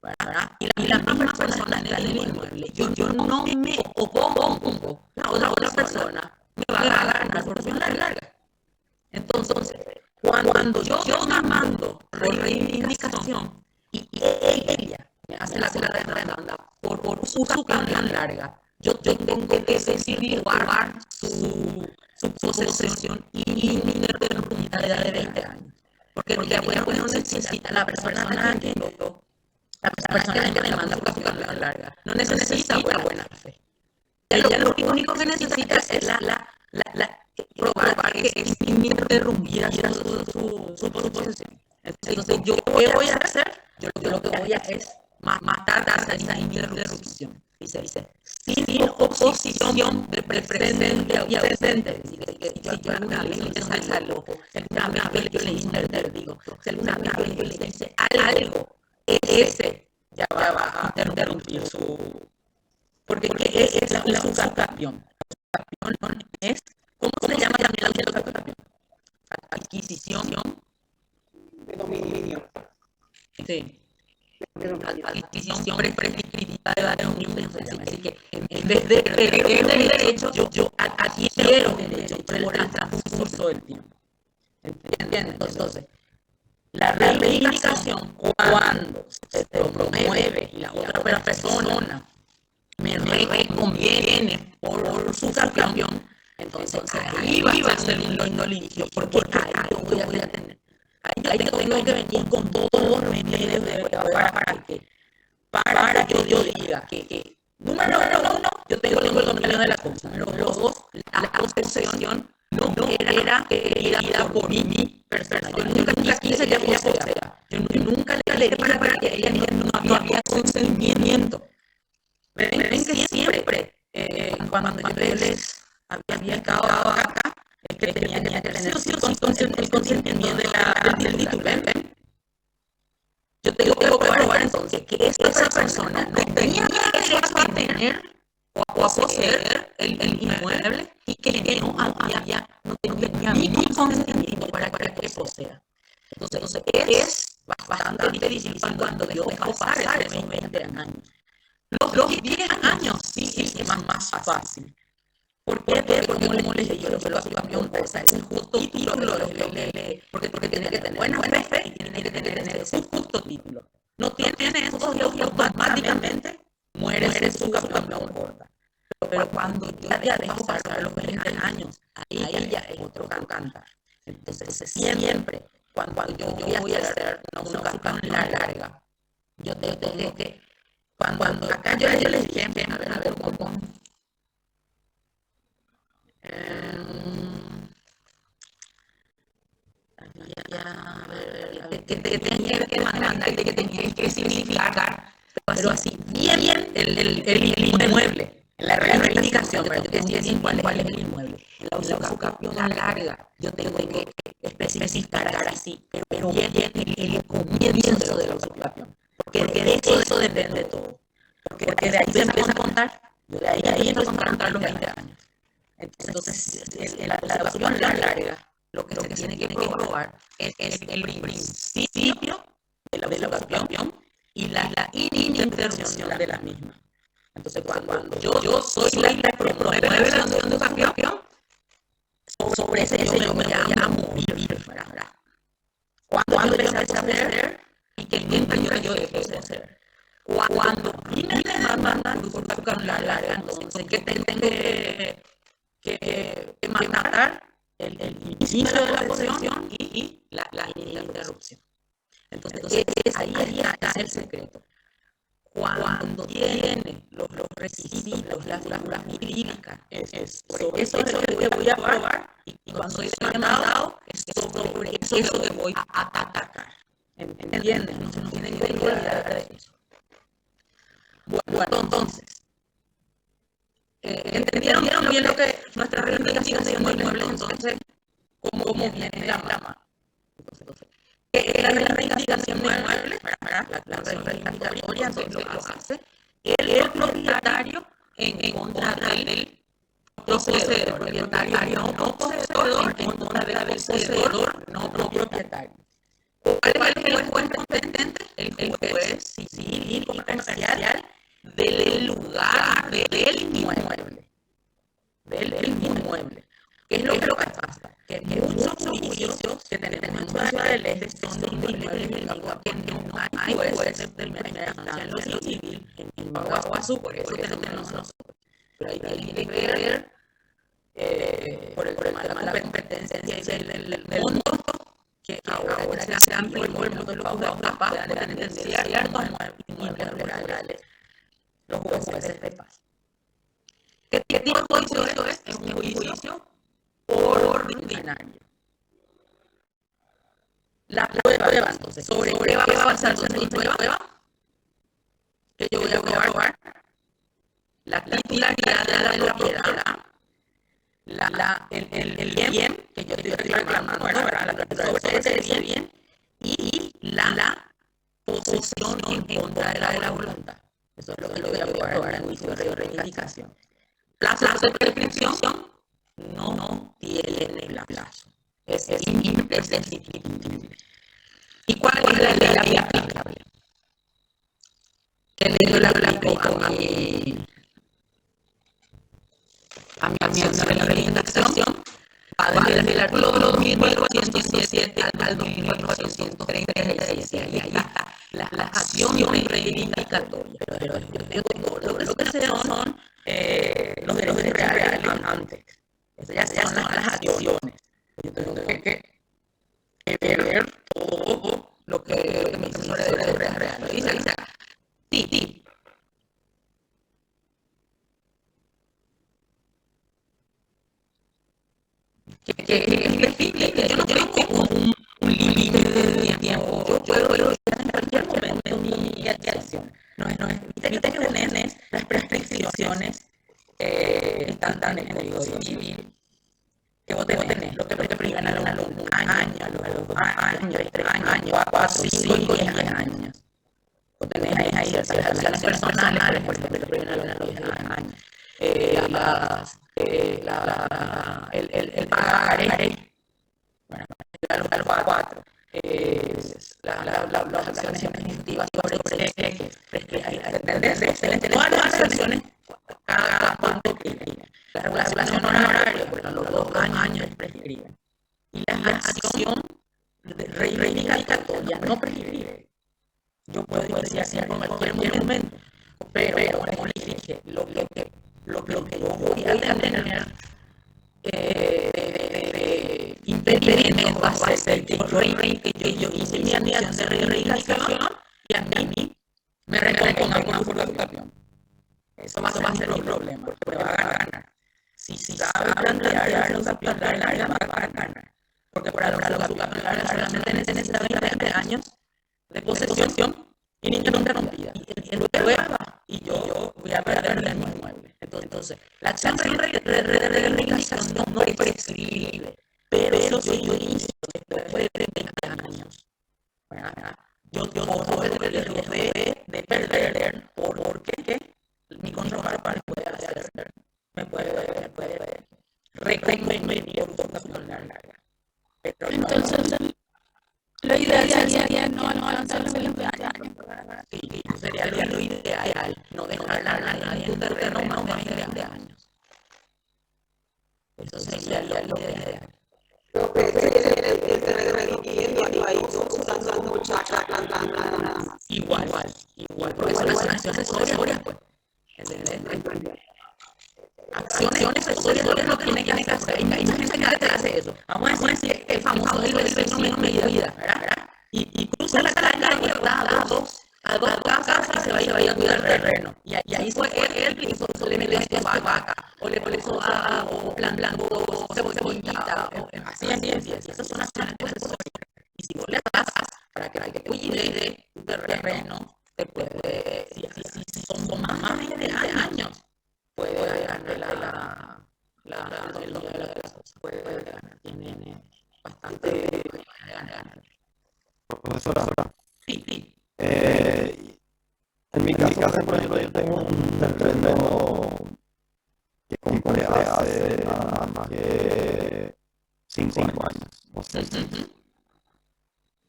¿verdad? Y la misma persona está en el inmueble, yo no me opongo, la otra persona me va a ganar por la larga. Entonces, cuando yo demando por reivindicación y ella me hace la demanda por su tan larga, yo tengo que decidir guardar su posesión ininterrumpida de 20 años. Porque no necesita la persona que demanda por su tan larga, no necesita buena fe. Ella lo único que necesita es probar que es ininterrumpida su posesión. Entonces, ¿yo qué voy a hacer? Yo lo que voy a es matar a esa interrupción. Dice, sin oposición de presente y ausente. Si yo alguna vez le salga loco, si alguna vez yo le interdigo, si alguna vez yo le dice algo, ese ya va a interrumpir su... Porque es la usucapión. Usucapión es, ¿cómo se llama también la usucapión? Adquisición de dominio. Sí. Adquisición prescriptiva de un bien. Así que en vez de perder el derecho, yo adquiero el derecho por el transcurso del tiempo. ¿Entienden? Entonces, la reivindicación, cuando se promueve y la otra persona me reconviene por su campeón, entonces ahí va a ser un lindo litigio, porque ahí yo voy a tener. Ahí yo tengo que venir con todos los medios de prueba para que yo diga que número uno, yo tengo el dominio de la cosa. Número dos, la posesión no era querida por mi persona. Yo nunca quise que ella posea. Yo nunca le dije para que ella no había consentimiento. ven que siempre, cuando yo les había explicado acá, es que tenía que tener el consentimiento del titular. Yo tengo que probar entonces que esa persona no tenía derecho a tener o a poseer el inmueble y que no tenía ningún consentimiento para que posea. Entonces es bastante difícil cuando yo dejo pasar esos 20 años. Los 10 años sí es más fácil. ¿Por qué? Porque como les dije, yo lo campeón, o sea, es un justo título, porque tiene que tener buena fe y tiene que tener un justo título. No tiene esos y automáticamente muere en su campeón corta. Pero cuando yo ya dejo pasar los 20 años, ahí ya es otro cantar. Entonces siempre, cuando yo voy a hacer una campeón larga, yo tengo que, cuando acá yo les dije, a ver, ¿cómo? Que tenía que significar, pero así, bien el inmueble, la reivindicación, pero yo te decía cuál es el inmueble. La usucapión larga, yo tengo que especificar así, pero bien el comienzo de la usucapión, porque de eso depende todo. Porque de ahí se empieza a contar, de ahí empiezo a contar los 20 años. Entonces, la usucapión larga, lo que se tiene que probar es el principio de la usucapión y la ininterrupción de la misma. Entonces, cuando yo soy la que promueve la usucapión, sobre ese yo me voy a morir. Cuando empecé a hacer y que nunca yo dejé de hacer. Cuando vine a mandar usucapión larga, entonces, ¿qué tengo que matar? El inicio de la posesión y la interrupción. Entonces, ahí está el secreto. Cuando tiene los requisitos, las figuras jurídicas, eso es lo que voy a probar, y cuando soy demandado, es sobre eso que voy a atacar. ¿Entiendes? No se nos tiene que olvidar de eso. Bueno, entonces, ¿entendieron bien lo que nuestra reivindicación de inmuebles? Entonces, ¿cómo viene la mano? ¿Qué es la reivindicación de inmuebles? La reivindicatoria entonces lo hace el propietario en contra del poseedor, el propietario no poseedor en contra del poseedor no propietario. ¿Cuál es el juez competente? El juez civil y comercial del lugar del inmueble. ¿Qué es lo que pasa? Que muchos juicios que tenemos en Ciudad del Este son de inmuebles en Agua, que no hay jueces de primera instancia en lo civil en Baguazú, por eso tenemos nosotros. Pero ahí tiene que ver por el tema de la competencia del mundo, que ahora se amplió el mundo de los capaz de sentenciar ciertos inmuebles rurales los jueces de paz. ¿Qué tipo de juicio es? Es un juicio ordinario. La prueba, entonces, ¿sobre qué va a basarse mi prueba? Que yo voy a probar la titularidad de la propiedad, el bien que yo estoy reclamando, sobre ese bien, y la posesión en contra de la voluntad. Eso es lo que yo voy a probar en el juicio de reivindicación. Plazo de prescripción no tiene plazo. Es imprescindible. ¿Y cuál es la ley aplicable? ¿Qué ley yo le aplico a mi acción de reivindicación? Va desde el artículo 2407 al 2436. Ahí está la acción reivindicatorias. Pero lo que se son los derechos reales antes. Esas ya son las acciones. Yo tengo que ver todo lo que me dice sobre derechos reales. Dice, sí. Que yo no tengo un límite de tiempo. Yo puedo ir en cualquier momento mi acción. No es que tenés las acciones están en el Código Civil, que vos tenés lo que prohíben a los 1 año, a los 2 años, 3 años, a 4, 5 y 10 años. Vos tenés ahí ciertas acciones personales, por ejemplo, que prohíben a los 10 años. El pagaré, bueno, a los 4. Las acciones ejecutivas sobre cheques, todas las acciones, cada cuánto prescriben. La regulación horaria, bueno, a los 2 años prescriben. Y la acción reivindicatoria no prescribe. Yo puedo decir así en cualquier momento, pero como les dije, lo que yo voy a tener impedimento va a ser que yo hice mi acción de reivindicación y a mí me recompongan con usurpación. Eso va a ser mi problema, porque va a ganar. Si sabe plantear los usurpaciones, va a ganar. Porque por ahora los usurpaciones solamente necesitan 20 años de posesión ininterrumpida. Y luego, y yo voy a perder mi inmueble. Entonces, la acción de reivindicación no prescribe. Pero si yo inicio después de 20 años, yo corro el riesgo de perder porque mi contraparte puede hacer, me puede reconvenir por usurpación larga. Entonces, lo ideal sería no avanzar los 20 años. Sí, sería lo ideal, no dejarla a nadie en tu terreno más de 20 años. Eso sería lo ideal. Lo que sería el terreno viviendo ahí, usando muchachas, plantando nada más. Igual, porque son acciones accesorias, pues. Acciones accesorias lo que tiene que hacer. Hay mucha gente que te hace eso. Vamos a decir el famoso del vecino medida, ¿verdad? Y cruza la calle a dos casas y se va a cuidar el terreno. Y ahí fue él que hizo, le metió vaca, o le puso o plan blanco, o cebollita, así. Esas son acciones accesorias. Y si vos le das para que cuide tu terreno, te puede, si son más de 20 años, puede ganar el dueño de la casa. Puede ganar, tiene bastante ganar. Profesora, Sí. en mi caso, por ejemplo, yo tengo un terreno que compré hace nada más que 5 años. No sé.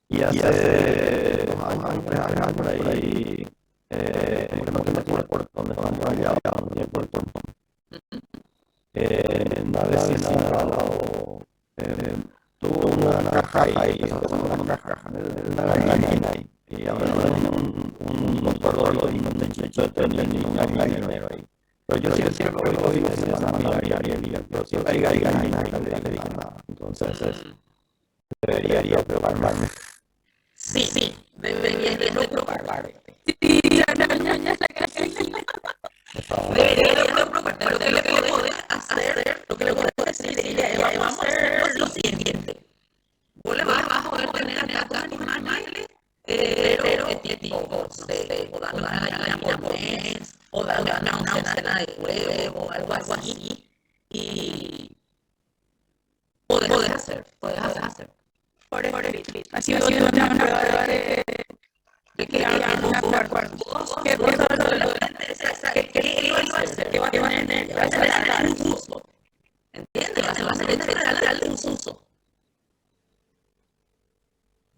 Y hace 2 años, 3 años por ahí, como que me tuve por donde estamos allá, un tiempo el portón. Una vecina de al lado tuvo una caja ahí, una caja, una gallina ahí. Y ahora tenía un corredor y un techo de un gallinero ahí. Pero yo siempre lo digo de semana diaria, pero si hay gallinas no le digo nada. Entonces, debería preocuparme. Sí, debería preocuparte. Sí, la gallina. Debería preocuparte. Lo que le podés hacer, lo que le podés decir es, vamos a hacer lo siguiente. Vos le vas a poder tener acá con animales, pero tipo, no sé, o darle una gallina por mes, o darle una cena de huevo, algo así. Y podés hacer. Por escrito. Así vos tenés una prueba de que hagan un acuerdo. ¿Qué cosa ¿Qué iba a hacer? ¿Qué va a tener? Va a ser un uso. ¿Entiendes? Va a ser darle un uso.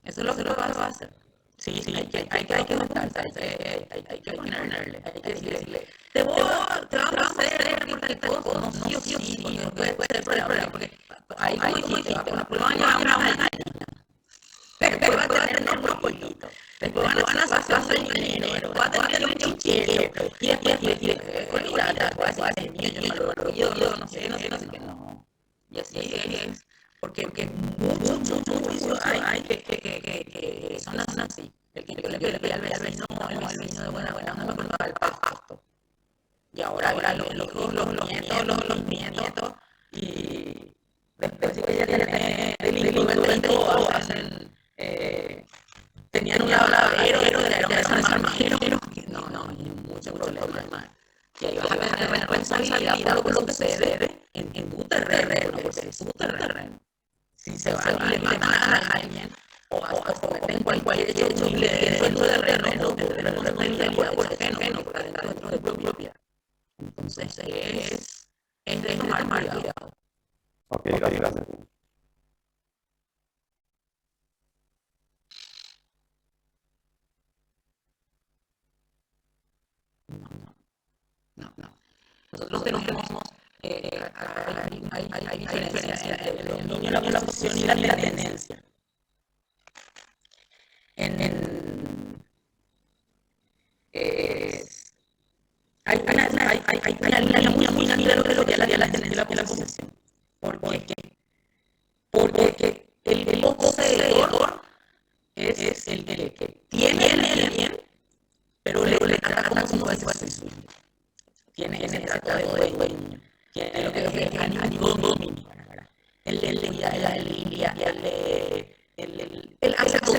Eso es lo que lo vas a hacer. Sí, hay que juntarse, hay que ponerle, hay que decirle, te vamos a hacer porque te conoció, sí, puede ser problema, porque ahí como dijiste, después van a llevar una gallina, después van a tener unos pollitos, después van a hacer un dinero, va a tener un chichero, y después, olvídate, va a decir, yo no sé, no. Y así es. Porque muchos juicios hay que son así. El que le pide al vecino de buena, no me culpaba el pasto. Y ahora los nietos, y después que ya tiene delincuentes y todo, tenían un lavadero, era un desarmadero, no, hay mucho problema. y ahí vas a tener responsabilidad por lo que sucede en tu terreno, porque es tu terreno. Si se va y le matan a alguien, o cometen cualquier hecho dentro del terreno, tendrás responsabilidad por el terreno, porque está dentro de tu propiedad. Entonces es de tomar cuidado. Ok, gracias. No. Nosotros tenemos hay diferencia entre el dominio, la posesión y la tenencia. Hay una línea muy grande de lo que es la tenencia y la posesión. ¿Por qué? Porque el poseedor es el que tiene el bien, pero le trata como si fuese suyo. Tiene ese trato de dueño, tiene lo que es animodominio, el lidia, él hace todo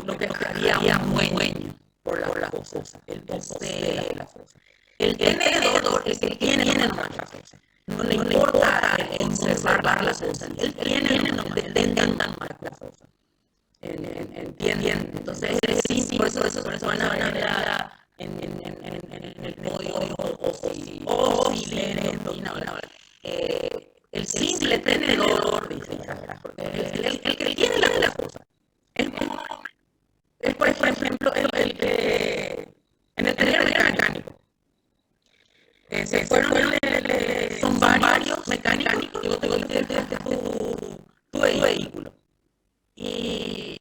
lo que haría un dueño por las cosas, él posee las cosas. El tenedor es el que tiene nomás las cosas, no le importa conservar las cosas, él tiene nomás, detengan nomás las cosas. ¿Entienden? Entonces, sí, por eso van a ver en el código, o si leen el simple tenedor, dice, el que tiene las cosas. Es por ejemplo, en el taller mecánico. Son varios mecánicos que vos te volteaste tu vehículo. Y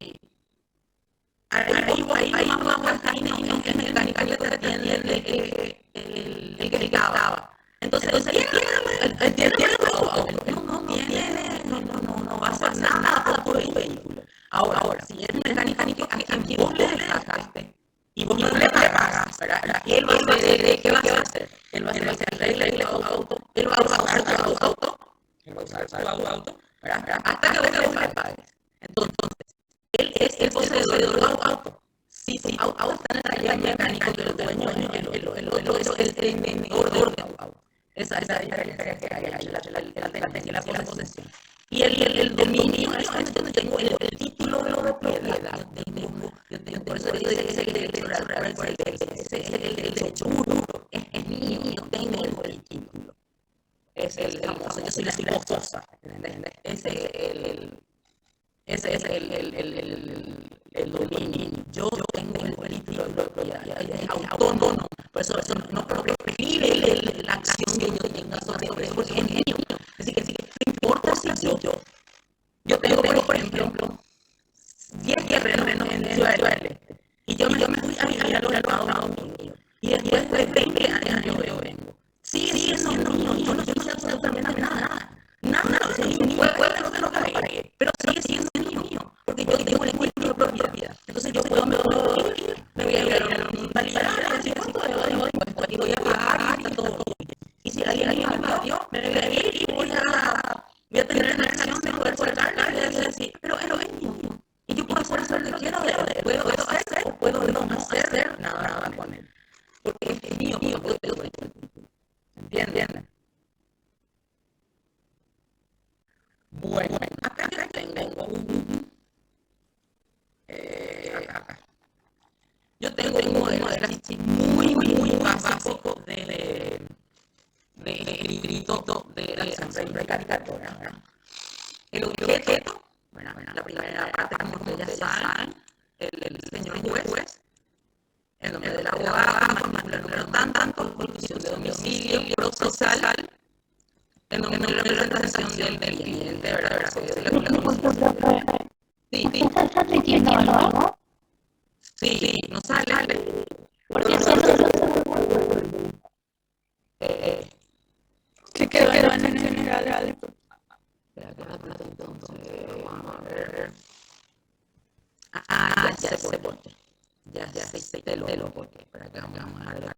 ahí vamos a estar en el mecánico que te atiende el que grababa. Entonces él tiene tu auto, no va a hacer nada por tu vehículo. Ahora, si es un mecánico a quien vos le dejaste y vos no le pagas, él va a hacer, ¿qué va a hacer? Él va a hacer arregle tu auto, él va a usar tu auto, hasta que vos le pagues. Entonces, él es el poseedor del auto. Sí, auto está en el taller mecánico, pero el dueño, el otro es el tenedor del auto. Esa es la diferencia que hay ahí, la tenencia y la posesión. Y el dominio es cuando yo tengo el título de propiedad. Por eso dice que es el derecho real, ese es el derecho puro. Es mío, yo tengo el título. Es el famoso, yo soy la esposa. Ese es el dominio. Yo tengo el título de propiedad, es autónomo. Por eso no prescribe la acción que yo tenga sobre eso, porque es mío. Así que no importa si yo tengo, por ejemplo, 10 terrenos en Ciudad del Este, y yo me fui a vivir a los Estados Unidos, y después de 20 años yo vengo. Sigue siendo mío, yo no hice absolutamente nada. Nada, puede ser lo que pagué, pero sigue siendo mío, porque yo tengo el título de propiedad. Entonces yo me voy a ir a la municipalidad y decir cuánto debo de impuestos, y voy a pagar y todo. Y si alguien me dio, me voy a ir y voy a tener la acción de poder soltarla y decir, pero es mío. Y yo puedo hacer lo que quiero de él, puedo hacer o puedo no hacer nada con él. Porque es mío, yo tengo el título. ¿Entienden? Bueno, acá tengo acá. Yo tengo un modelo de casi muy básico de escrito de siempre caricatura, ¿verdad? El objeto, bueno, la primera parte, como ustedes ya saben, el señor juez, el nombre del abogado, el número tanto, condición de domicilio, procesal, el nombre de la representación del cliente, ¿verdad? Sí. ¿Estás transmitiendo algo? Sí, no sale. Porque se quedó en general. Entonces, vamos a ver. Ya sé por qué. Ya sé te lo por qué. Para que vamos a ver